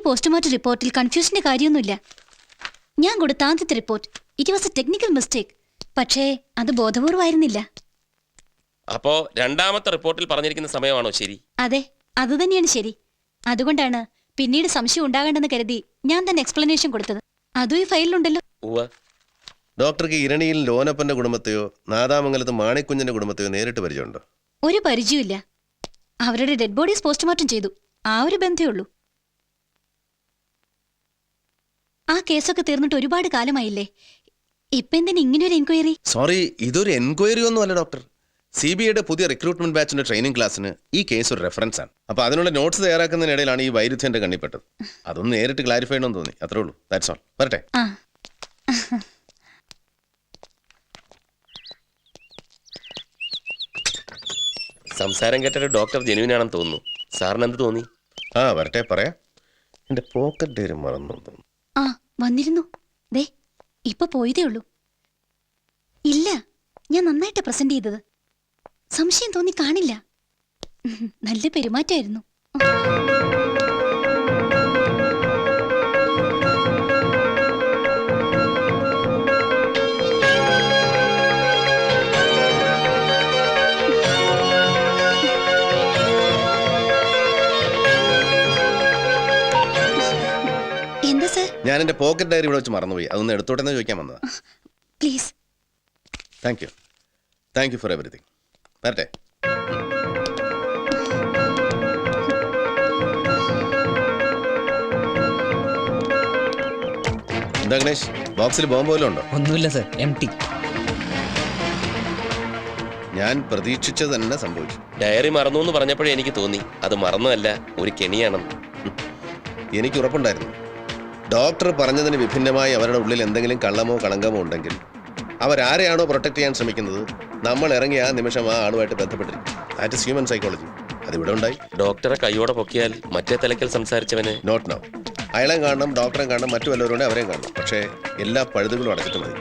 Postmortem റിപ്പോർട്ടിൽ കൺഫ്യൂഷന്റെ കാര്യമൊന്നുമില്ല. ഞാൻ കൊടുത്ത ആദ്യത്തെ report it was A technical mistake. പക്ഷേ അത് ബോധപൂർവമായിരുന്നില്ല. അപ്പോ രണ്ടാമത്തെ റിപ്പോർട്ടിൽ പറഞ്ഞിരിക്കുന്ന സമയമാണോ ശരി? അതെ, അതുതന്നെയാണ് ശരി. അതുകൊണ്ടാണ് പിന്നീട് സംശയം ഉണ്ടാകേണ്ടെന്ന് കരുതി ഞാൻ തന്നെ എക്സ്പ്ലനേഷൻ കൊടുത്തത്. അതും ഈ ഫയലിലുണ്ടല്ലോ. ഡോക്ടർക്ക് ഇരണിയിൽ ലോനപ്പന്റെ കുടുംബത്തെയോ നാദാമംഗലത്ത് മാണിക്കുഞ്ഞിന്റെ കുടുംബത്തെയോ നേരിട്ട് പരിചയമുണ്ടോ? ഒരു പരിചയമില്ല. അവരുടെ ഡെഡ് ബോഡീസ് പോസ്റ്റ്മോർട്ടം ചെയ്തു, ആ ഒരു ബന്ധമേ ഉള്ളൂ. ആ കേസൊക്കെ തീർന്നിട്ട് ഒരുപാട് കാലമായില്ലേ, ഇപ്പൊ എന്തിനാ ഇങ്ങനെയൊരു എൻക്വയറി? സോറി, ഇതൊരു എൻക്വയറി ഒന്നും അല്ല ഡോക്ടർ. CBIയുടെ പുതിയ റിക്രൂട്ട്മെന്റ് ബാച്ചിന്റെ ട്രെയിനിങ് ക്ലാസ്സിന് ഈ കേസ് ഒരു റെഫറൻസ് ആണ്. അപ്പൊ അതിനുള്ള നോട്ട്സ് തയ്യാറാക്കുന്നതിനിടയിലാണ് ഈ വൈരുദ്ധ്യം എന്റെ കണ്ണിപ്പെട്ടത്. അതൊന്ന് നേരിട്ട് ക്ലാരിഫൈ ചെയ്യണമെന്ന് തോന്നി, അത്രേ ഉള്ളൂ. That's all. വരട്ടെ. സംസാരം കേട്ടൊരു ഡോക്ടർ ജെനുവിൻ ആണെന്ന് തോന്നുന്നു. സാറിന് എന്ത് തോന്നി? വരട്ടെ, പറയാം. എന്റെ പോക്കറ്റ് ഡയറി മറന്നു തോന്നുന്നു. വന്നിരുന്നു. ദേ ഇപ്പൊ പോയതേ ഉള്ളൂ. ഇല്ല, ഞാൻ നന്നായിട്ട് പ്രസന്റ് ചെയ്തത്. സംശയം തോന്നി കാണില്ല. നല്ല പെരുമാറ്റമായിരുന്നു. എന്താ സർ? ഞാൻ എന്റെ പോക്കറ്റ് ഡയറി ഇവിടെ വെച്ച് മറന്നുപോയി. അതൊന്ന് എടുത്തോട്ടെന്ന് ചോദിക്കാൻ വന്നതാ. Please. Thank you for everything. വരട്ടെ. എന്താ ഗണേഷ്, ബോക്സിൽ ബോംബ് വല്ലതും ഉണ്ടോ? ഒന്നുമില്ല സർ, എംപ്റ്റി. ഞാൻ പ്രതീക്ഷിച്ചത് തന്നെ സംഭവിച്ചു. ഡയറി മറന്നു എന്ന് പറഞ്ഞപ്പോഴേ എനിക്ക് തോന്നി അത് മറന്നതല്ല, ഒരു കെണിയാണെന്ന്. എനിക്ക് ഉറപ്പുണ്ടായിരുന്നു. ഡോക്ടർ പറഞ്ഞതിന് വിഭിന്നമായി അവരുടെ ഉള്ളിൽ എന്തെങ്കിലും കള്ളമോ കളങ്കമോ ഉണ്ടെങ്കിൽ അവരാരെയാണോ പ്രൊട്ടക്ട് ചെയ്യാൻ ശ്രമിക്കുന്നത്, നമ്മൾ ഇറങ്ങിയ ആ നിമിഷം ആ ആളുമായിട്ട് ബന്ധപ്പെട്ടിരിക്കും. That is human psychology. അതിവിടെ ഉണ്ടായി. ഡോക്ടറെ കൈയോടെ പൊക്കിയാൽ മറ്റേ തലയ്ക്കൽ സംസാരിച്ചവനെ നോട്ട് നൗ. അയാളെയും കാണണം, ഡോക്ടറെ കാണണം, മറ്റു വല്ലവരുണ്ട് അവരെയും കാണണം. പക്ഷേ എല്ലാ പഴുതുകളും അടച്ചിട്ട് മതി.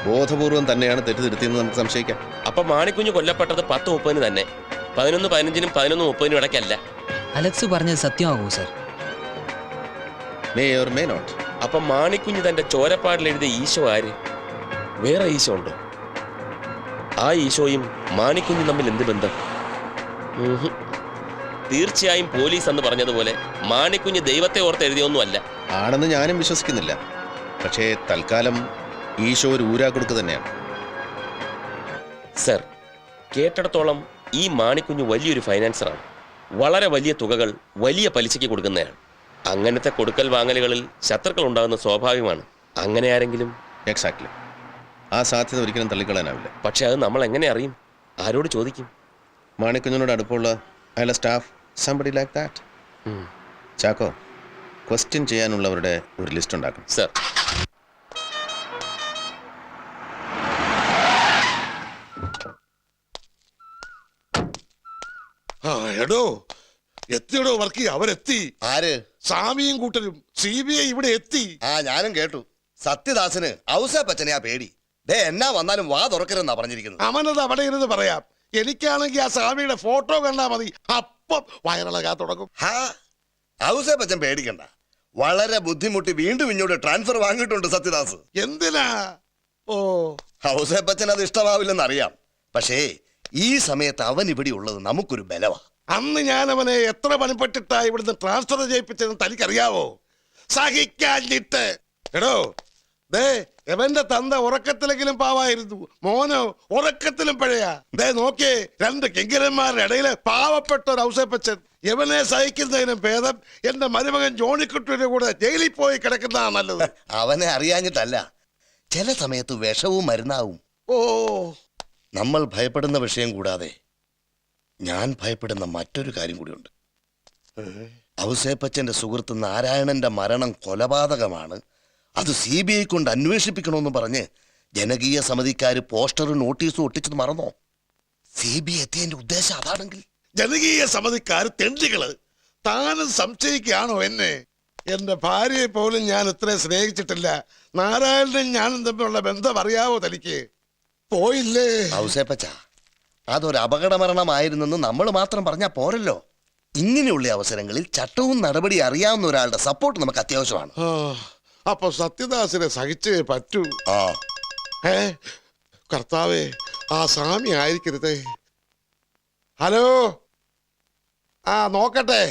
ബോധപൂർവം തന്നെയാണ് തെറ്റിദ്ധരുത്തിയെന്ന് നമുക്ക് സംശയിക്കാം. അപ്പൊ മാണിക്കുഞ്ഞ് കൊല്ലപ്പെട്ടത് 10:30 തന്നെ, 11:15 11:30 ഇടയ്ക്കല്ല. അലക്സ് പറഞ്ഞത് സത്യമാകൂ sir? May or may not. അപ്പൊ മാണിക്കുഞ്ഞ് തന്റെ ചോരപ്പാടിൽ എഴുതിയ ഈശോ ആര്? വേറെ ഈശോ ഉണ്ടോ? ആ ഈശോയും മാണിക്കുഞ്ഞും തമ്മിൽ എന്ത് ബന്ധം? തീർച്ചയായും പോലീസ് എന്ന് പറഞ്ഞതുപോലെ മാണിക്കുഞ്ഞ് ദൈവത്തെ ഓർത്ത് എഴുതിയൊന്നുമല്ല. ആണെന്ന് ഞാനും വിശ്വസിക്കുന്നില്ല. പക്ഷേ തൽക്കാലം ഈശോ ഒരു ഊരാക്കുടുക്ക് തന്നെയാണ്. സർ, കേട്ടിടത്തോളം ഈ മാണിക്കുഞ്ഞ് വലിയൊരു ഫൈനാൻസറാണ്. വളരെ വലിയ തുകകൾ വലിയ പലിശയ്ക്ക് കൊടുക്കുന്നയാൾ. അങ്ങനത്തെ കൊടുക്കൽ വാങ്ങലുകളിൽ ശത്രുക്കൾ ഉണ്ടാകുന്ന സ്വാഭാവികമാണ്. അങ്ങനെ ആരെങ്കിലും? എക്സാക്ട്ലി. ആ സാധ്യത ഒരിക്കലും തള്ളിക്കളയാനാവില്ല. പക്ഷെ അത് നമ്മൾ എങ്ങനെ അറിയും? ആരോട് ചോദിക്കും? മാണിക്കുഞ്ഞിനോട് അടുപ്പമുള്ള അയാളുടെ staff, somebody like that. Chacko, question ചെയ്യാനുള്ളവരുടെ ഒരു ലിസ്റ്റ് ഉണ്ടാക്കണം. സർ. എടോ എത്തിയടോ വർക്കി, അവരെത്തി. ആര്? സ്വാമിയും കൂട്ടരും. CBI ഇവിടെ എത്തി. ഞാനും കേട്ടു. സത്യദാസന് ഔസേപ്പച്ചനെയാ പേടി. എന്നാ വന്നാലും വാ തുറക്കരുതെന്നാ പറഞ്ഞിരിക്കുന്നത്. അവനത് അവിടെ ഇരുന്ന് പറയാം. എനിക്കാണെങ്കിൽ ആ സ്വാമിയുടെ ഫോട്ടോ കണ്ടാ മതി, അപ്പം വയറിളകാൻ തുടങ്ങും. ഔസേപ്പച്ചൻ പേടിക്കണ്ട. വളരെ ബുദ്ധിമുട്ടി വീണ്ടും ഇങ്ങോട്ട് ട്രാൻസ്ഫർ വാങ്ങിയിട്ടുണ്ട് സത്യദാസ്. എന്തിനാ? ഓ, ഔസേപ്പച്ചൻ അത് ഇഷ്ടമാവില്ലെന്ന് അറിയാം. പക്ഷേ ഈ സമയത്ത് അവൻ ഇവിടെ ഉള്ളത് നമുക്കൊരു ബലവാ. അന്ന് ഞാൻ അവനെ എത്ര പണിപ്പെട്ടിട്ടാ ഇവിടുന്ന് ട്രാൻസ്ഫർ ചെയ്യിപ്പിച്ചതെന്ന് തനിക്കറിയാവോ? സഹിക്കാഞ്ഞിട്ട്. എടോ എവന്റെ തന്ത ഉറക്കത്തിലെങ്കിലും പാവായിരുന്നു, മോനോ ഉറക്കത്തിലും പഴയാ. നോക്കിയേ, 2 കിങ്കരന്മാരുടെ ഇടയില് പാവപ്പെട്ട ഒരു ഔസേപ്പച്ചൻ. എവനെ സഹിക്കുന്നതിനും ഭേദം എന്റെ മരുമകൻ ജോണിക്കുട്ടിയുടെ കൂടെ ജയിലിൽ പോയി കിടക്കുന്നതാണ് നല്ലത്. അവനെ അറിയാഞ്ഞിട്ടല്ല, ചില സമയത്ത് വിഷവും മരുന്നാവും. ഓ, നമ്മൾ ഭയപ്പെടുന്ന വിഷയം കൂടാതെ ഞാൻ ഭയപ്പെടുന്ന മറ്റൊരു കാര്യം കൂടിയുണ്ട്. ഔസേപ്പച്ചന്റെ സുഹൃത്ത് നാരായണന്റെ മരണം കൊലപാതകമാണ്, അത് CBI കൊണ്ട് അന്വേഷിപ്പിക്കണമെന്ന് പറഞ്ഞ് ജനകീയ സമിതിക്കാര് പോസ്റ്ററും നോട്ടീസും ഒട്ടിച്ചത് മറന്നോ? CBI എത്തിയതിന്റെ ഉദ്ദേശം അതാണെങ്കിൽ? ജനകീയ സമിതിക്കാര് തെണ്ടികള്. താനും സംശയിക്കുകയാണോ എന്നെ? എന്റെ ഭാര്യയെ പോലും ഞാൻ ഇത്രയും സ്നേഹിച്ചിട്ടില്ല. നാരായണനും ഞാനും തമ്മിലുള്ള ബന്ധം അറിയാവോ തനിക്ക്? പോയില്ലേ? ഔസേപ്പച്ച, അതൊരു അപകടമരണമായിരുന്നെന്ന് നമ്മൾ മാത്രം പറഞ്ഞാൽ പോരല്ലോ. ഇങ്ങനെയുള്ള അവസരങ്ങളിൽ ചട്ടവും നടപടി അറിയാവുന്ന ഒരാളുടെ സപ്പോർട്ട് നമുക്ക് അത്യാവശ്യമാണ്. അപ്പൊ സത്യദാസിനെ സഹിച്ചേ പറ്റൂ. ആ ഏ കർത്താവേ, ആ സ്വാമി ആയിരിക്കരുതേ. ഹലോ, ആ നോക്കട്ടെ.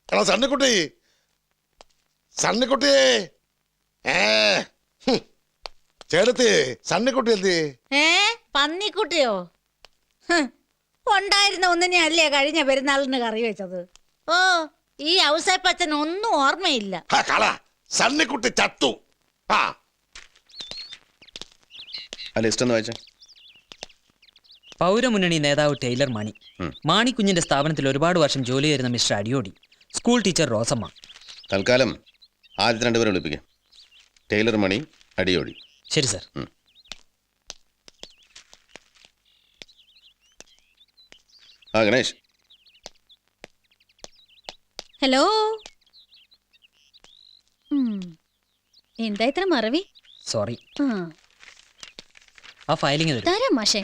എടാ സണ്ണിക്കുട്ടി, സണ്ണിക്കുട്ടിയേ, ചേട്ടത്തി സണ്ണിക്കുട്ടി എന്തേ? പന്നിക്കുട്ടിയോ? ഉണ്ടായിരുന്ന ഒന്നിനെ അല്ലേ കഴിഞ്ഞ പെരുന്നാളിന് കറി വെച്ചത്. ഓ, ഈ ഔസേപ്പച്ചൻ ഒന്നും ഓർമ്മയില്ല. കള, സണ്ണിക്കുട്ടി ചത്തു. ആ ലിസ്റ്റ് ഒന്ന് വായിച്ചേ. പൗരമുന്നണി നേതാവ് ടൈലർ മാണി, മാണിക്കുഞ്ഞിന്റെ സ്ഥാപനത്തിൽ ഒരുപാട് വർഷം ജോലി ചെയ്യുന്ന mister Adiyodi, school teacher Rosamma. തൽക്കാലം ആദ്യത്തെ രണ്ടുപേരെ വിളിപ്പിക്കാം. ടൈലർ മണി, അടിയോടി. ശരി സാർ. ആ ഗണേഷ്. ഹലോ. എന്താ ഇത്ര മറവി? സോറി. ആ ആ ഫയലിംഗ് തരും. തരാം മാഷേ.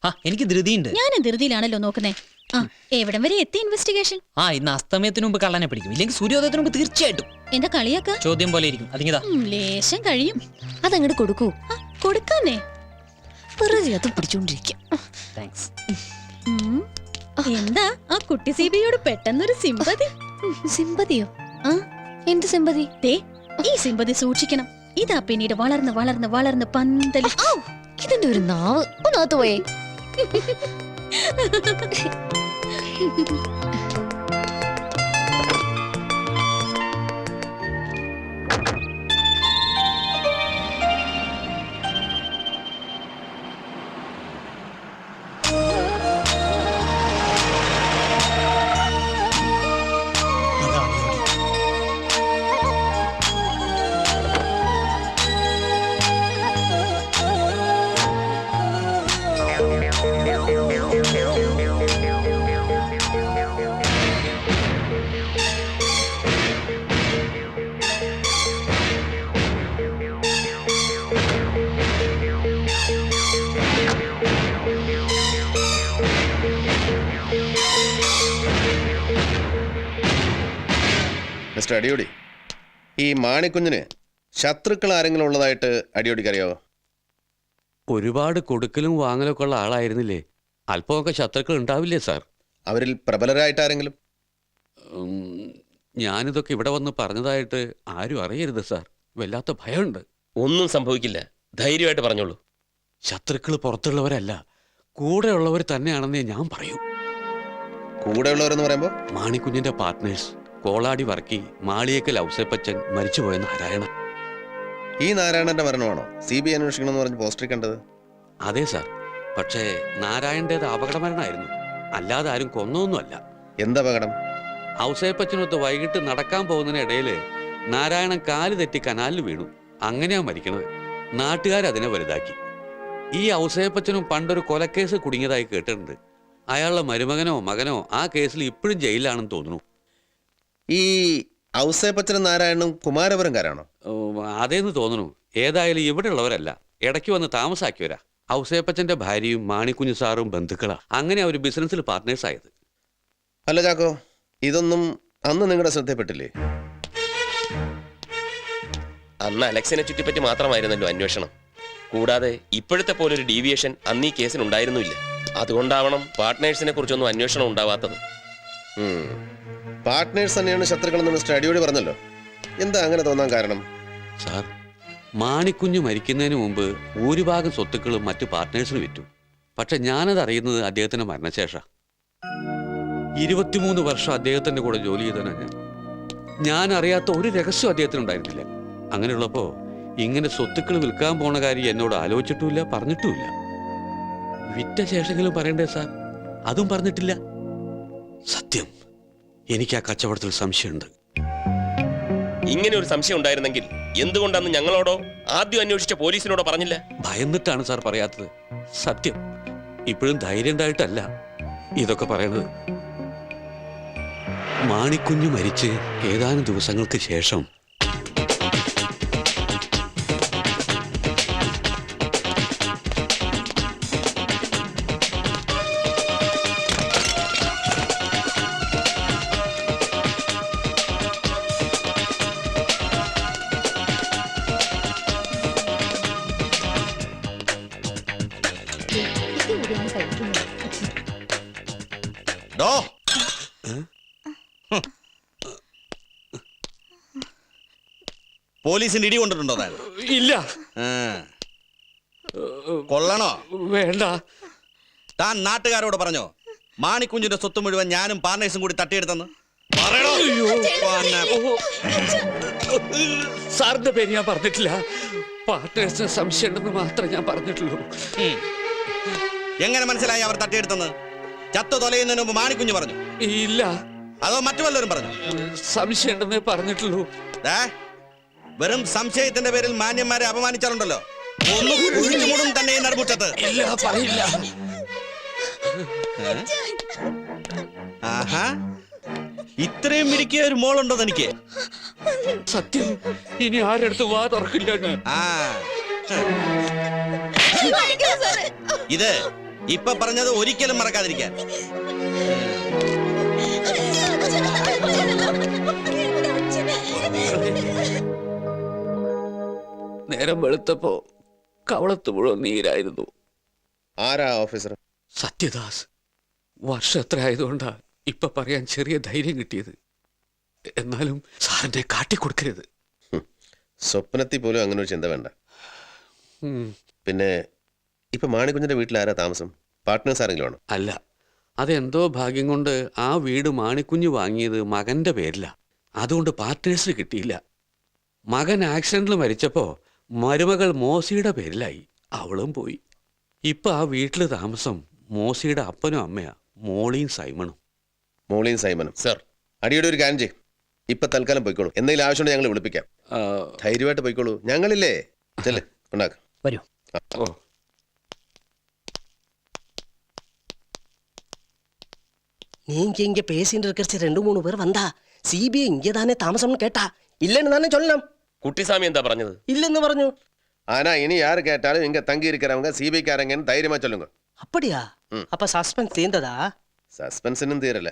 ആ എനിക്ക് ധൃതിയുണ്ട്. ഞാൻ ധൃതിയിലാണല്ലോ നോക്കുന്നേ. ആ എവിടം വരെ എത്തി ഇൻവെസ്റ്റിഗേഷൻ? ആ ഇന്ന് അസ്തമയത്തിന് മുമ്പ് കള്ളനെ പിടിക്കും, ഇല്ലെങ്കിൽ സൂര്യോദയത്തിന് മുമ്പ് തീർച്ചയായിട്ടും. എന്താ കളിയാക്ക? ചോദ്യം പോലെ ഇരിക്കും. അതിങ്ങതാ. ലേശം കഴിയും. അതങ്ങോട്ട് കൊടുക്കൂ. കൊടുക്കാന്നേ, വെറുതെ അത് പിടിച്ചോണ്ടിരിക്കും. താങ്ക്സ്. എന്താ ആ കുട്ടി സിബിയോട് പെട്ടെന്നൊരു സിമ്പതി? സിമ്പതിയോ? ആ എന്ത് സിമ്പതി? ദേ ഈ സിമ്പതി സൂക്ഷിക്കണം. ഇതാ പിന്നീട് വളർന്ന് വളർന്ന് വളർന്ന് പന്തലി. ഇതിന്റെ ഒരു നാവ് ഒന്നകത്ത് പോയേ. മിസ്റ്റർ അടിയോടി, ഈ മാണിക്കുഞ്ഞിന് ശത്രുക്കൾ ആരെങ്കിലും ഉള്ളതായിട്ട് അടിയോടിക്ക് അറിയാവോ? ഒരുപാട് കൊടുക്കലും വാങ്ങലൊക്കെ ഉള്ള ആളായിരുന്നില്ലേ? അല്പമൊക്കെ ശത്രുക്കൾ ഉണ്ടാവില്ലേ സാർ? അവരിൽ പ്രബലരായിട്ട് ആരെങ്കിലും? ഞാനിതൊക്കെ ഇവിടെ വന്ന് പറഞ്ഞതായിട്ട് ആരും അറിയരുത് സാർ. വല്ലാത്ത ഭയമുണ്ട്. ഒന്നും സംഭവിക്കില്ല, ധൈര്യമായിട്ട് പറഞ്ഞോളൂ. ശത്രുക്കൾ പുറത്തുള്ളവരല്ല, കൂടെയുള്ളവർ തന്നെയാണെന്നേ ഞാൻ പറയൂ. കൂടെയുള്ളവരെന്ന് പറയുമ്പോൾ? മാണിക്കുഞ്ഞിന്റെ പാർട്ട്നേഴ്സ് കോളാടി വർക്കി, മാളിയേക്കൽ ഔസേപ്പച്ചൻ, മരിച്ചുപോയ നാരായണൻ. ഈ നാരായണന്റെ മരണമാണോ CBI അന്വേഷിക്കണമെന്ന് പറഞ്ഞ് പോസ്റ്ററിൽ കണ്ടത്? അതെ സാർ, പക്ഷേ നാരായണൻ്റേത് അപകടമരണമായിരുന്നു, അല്ലാതെ ആരും കൊന്നൊന്നുമല്ല. എന്താ അപകടം? ഔസേപ്പച്ചനൊത്ത് വൈകിട്ട് നടക്കാൻ പോകുന്നതിനിടയിൽ നാരായണൻ കാല് തെറ്റി കനാലിൽ വീണു. അങ്ങനെയാ മരിക്കണത്. നാട്ടുകാരതിനെ വലുതാക്കി. ഈ ഔസേപ്പച്ചനും പണ്ടൊരു കൊലക്കേസ് കുടുങ്ങിയതായി കേട്ടിട്ടുണ്ട്. അയാളുടെ മരുമകനോ മകനോ ആ കേസിൽ ഇപ്പോഴും ജയിലിലാണെന്ന് തോന്നുന്നു. ഈ ഔസേപ്പച്ചനും നാരായണനും കുമാരപുരംകാരാണോ? അതേന്ന് തോന്നുന്നു. ഏതായാലും ഇവിടെ ഉള്ളവരല്ല, ഇടയ്ക്ക് വന്ന് താമസാക്കിയവരാ. ഔസേപ്പച്ചന്റെ ഭാര്യയും മാണിക്കുഞ്ഞു സാറും ബന്ധുക്കളാ. അങ്ങനെ അവർ ബിസിനസ്സിൽ പാർട്ട്നേഴ്സ് ആയത്. അല്ല ചാക്കോ, ഇതൊന്നും അന്ന് നിങ്ങളുടെ ശ്രദ്ധയിൽപ്പെട്ടില്ലേ? അന്ന് അലക്സിനെ ചുറ്റിപ്പറ്റി മാത്രമായിരുന്നല്ലോ അന്വേഷണം. കൂടാതെ ഇപ്പോഴത്തെ പോലൊരു ഡീവിയേഷൻ അന്ന് ഈ കേസിനുണ്ടായിരുന്നില്ല. അതുകൊണ്ടാവണം പാർട്ട്നേഴ്സിനെ കുറിച്ചൊന്നും അന്വേഷണം ഉണ്ടാവാത്തത്. പാർട്ട്നേഴ്സ് തന്നെയാണ് ശത്രുക്കളെന്ന് മിസ്റ്റർ അടിയോടി പറഞ്ഞല്ലോ. എന്താ അങ്ങനെ തോന്നാൻ കാരണം? സാർ, മാണിക്കുഞ്ഞ് മരിക്കുന്നതിന് മുമ്പ് ഭൂരിഭാഗം സ്വത്തുക്കളും മറ്റു പാർട്ട്നേഴ്സിന് വിറ്റു. പക്ഷെ ഞാനത് അറിയുന്നത് അദ്ദേഹത്തിന്റെ മരണശേഷം. 23 വർഷം അദ്ദേഹത്തിന്റെ കൂടെ ജോലി ചെയ്തവനാണ് ഞാൻ അറിയാത്ത ഒരു രഹസ്യം അദ്ദേഹത്തിനുണ്ടായിരുന്നില്ല. അങ്ങനെയുള്ളപ്പോ ഇങ്ങനെ സ്വത്തുക്കൾ വിൽക്കാൻ പോണ കാര്യം എന്നോട് ആലോചിച്ചിട്ടുമില്ല, പറഞ്ഞിട്ടുമില്ല. വിറ്റ ശേഷമെങ്കിലും പറയണ്ടേ സാർ? അതും പറഞ്ഞിട്ടില്ല. സത്യം, എനിക്ക് ആ കച്ചവടത്തിൽ സംശയമുണ്ട്. ഇങ്ങനെ ഒരു സംശയം ഉണ്ടായിരുന്നെങ്കിൽ എന്തുകൊണ്ടാണ് ഞങ്ങളോടോ ആദ്യം അന്വേഷിച്ച പോലീസിനോടോ പറഞ്ഞില്ല? ഭയന്നിട്ടാണ് സാർ പറയാത്തത്. സത്യം, ഇപ്പോഴും ധൈര്യം ഉണ്ടായിട്ടല്ല ഇതൊക്കെ പറയണത്. മാണിക്കുഞ്ഞ് മരിച്ച് ഏതാനും ദിവസങ്ങൾക്ക് ശേഷം ഡോ പോലീസിന്റെ ഇടി കൊണ്ടിട്ടുണ്ടോ താൻ? ഇല്ല. ആ. കൊള്ളണോ? വേണ്ട. താൻ നാട്ടുകാരോട് പറഞ്ഞോ മാണിക്കുഞ്ഞിന്റെ സ്വത്ത് മുഴുവൻ ഞാനും പാർട്ട്നേഴ്സും കൂടി തട്ടിയെടുത്തെന്ന്? പറയണോ? സാറിന്റെ പേര് ഞാൻ പറഞ്ഞിട്ടില്ല. പാർട്ട്നേഴ്സിന് സംശയം ഉണ്ടെന്ന് മാത്രമേ ഞാൻ പറഞ്ഞിട്ടുള്ളൂ. എങ്ങനെ മനസ്സിലായി അവർ തട്ടിയെടുത്തെന്ന്? ചത്തു തൊലയുന്നതിന് മുമ്പ് മാണിക്കുഞ്ഞ് പറഞ്ഞു? ഇല്ല. അതോ മറ്റു വല്ലവരും പറഞ്ഞു? സംശയം ഉണ്ടെന്നേ പറഞ്ഞിട്ടുള്ളൂ. വെറും സംശയത്തിന്റെ പേരിൽ മാന്യന്മാരെ അപമാനിച്ചാലുണ്ടല്ലോ ഒന്നും കുഴിച്ചുമൂടും തന്നെ ഈ നടുമുറ്റത്ത്. ഇല്ല, പറയില്ല. ആഹാ, ഇത്രയും മിടുക്കിയ ഒരു മോളുണ്ടോ തനിക്ക്? സത്യം, ഇനി ആരെടുത്ത് വാ തുറക്കില്ല. ആ, ഇത് ഇപ്പൊ പറഞ്ഞത് ഒരിക്കലും മറക്കാതിരിക്കാൻ. നേരം വെളുത്തപ്പോ കവളത്ത് മുഴുവൻ നീരായിരുന്നു. ആരാ ഓഫീസർ? സത്യദാസ്. വർഷം എത്ര ആയതുകൊണ്ടാ ഇപ്പൊ പറയാൻ ചെറിയ ധൈര്യം കിട്ടിയത്. എന്നാലും സാറിനെ കാട്ടിക്കൊടുക്കരുത്. സ്വപ്നത്തിൽ പോലും അങ്ങനെ ഒരു ചിന്ത വേണ്ട. പിന്നെ ഇപ്പൊ മാണിക്കുഞ്ഞിന്റെ വീട്ടിൽ ആരാ താമസം? പാർട്ട്നേഴ്സ് ആരെങ്കിലും ആണോ? അല്ല, അതെന്തോ ഭാഗ്യം കൊണ്ട് ആ വീട് മാണിക്കുഞ്ഞ് വാങ്ങിയത് മകന്റെ പേരില. അതുകൊണ്ട് പാർട്ട്നേഴ്സിന് കിട്ടിയില്ല. മകൻ ആക്സിഡന്റിൽ മരിച്ചപ്പോ മരുമകൾ മോസിയുടെ പേരിലായി. അവളും പോയി. ഇപ്പൊ ആ വീട്ടില് താമസം മോസിയുടെ അപ്പനും അമ്മയാ, മോളിയും സൈമണും. മോളിയും സൈമനും. സർ, അടിയുടെ ഒരു കാര്യം ചെയ്യും. ഇപ്പൊ തൽക്കാലം പോയിക്കോളൂ. എന്തെങ്കിലും ആവശ്യമുണ്ടെങ്കിൽ ഞങ്ങൾ വിളിപ്പിക്കാം. ധൈര്യമായിട്ട് പോയിക്കോളൂ. ഞങ്ങളില്ലേ? ചെല്ലേ, ഉണ്ടാക്കാം. വരൂ. ഓ, நீங்க இங்க பேசிட்டு இருக்கிற 2-3 பேர் வந்தா சிபிஐ இங்கே தானே தாமசம்னு கேட்டா இல்லன்னு தானே சொல்லணும். കുട്ടിസ്വാമി എന്താ പറഞ്ഞത്? இல்லன்னு പറഞ്ഞു. ஆனா இனி யாரு கேட்டாலும் இங்க தங்கி இருக்கிறவங்க சிபிக்காரங்கன்னு தைரியமா சொல்லுங்க. அப்படியா? அப்ப சஸ்பென்ஸ் தீர்ந்ததா? சஸ்பென்ஸ் இன்னும் தீரல.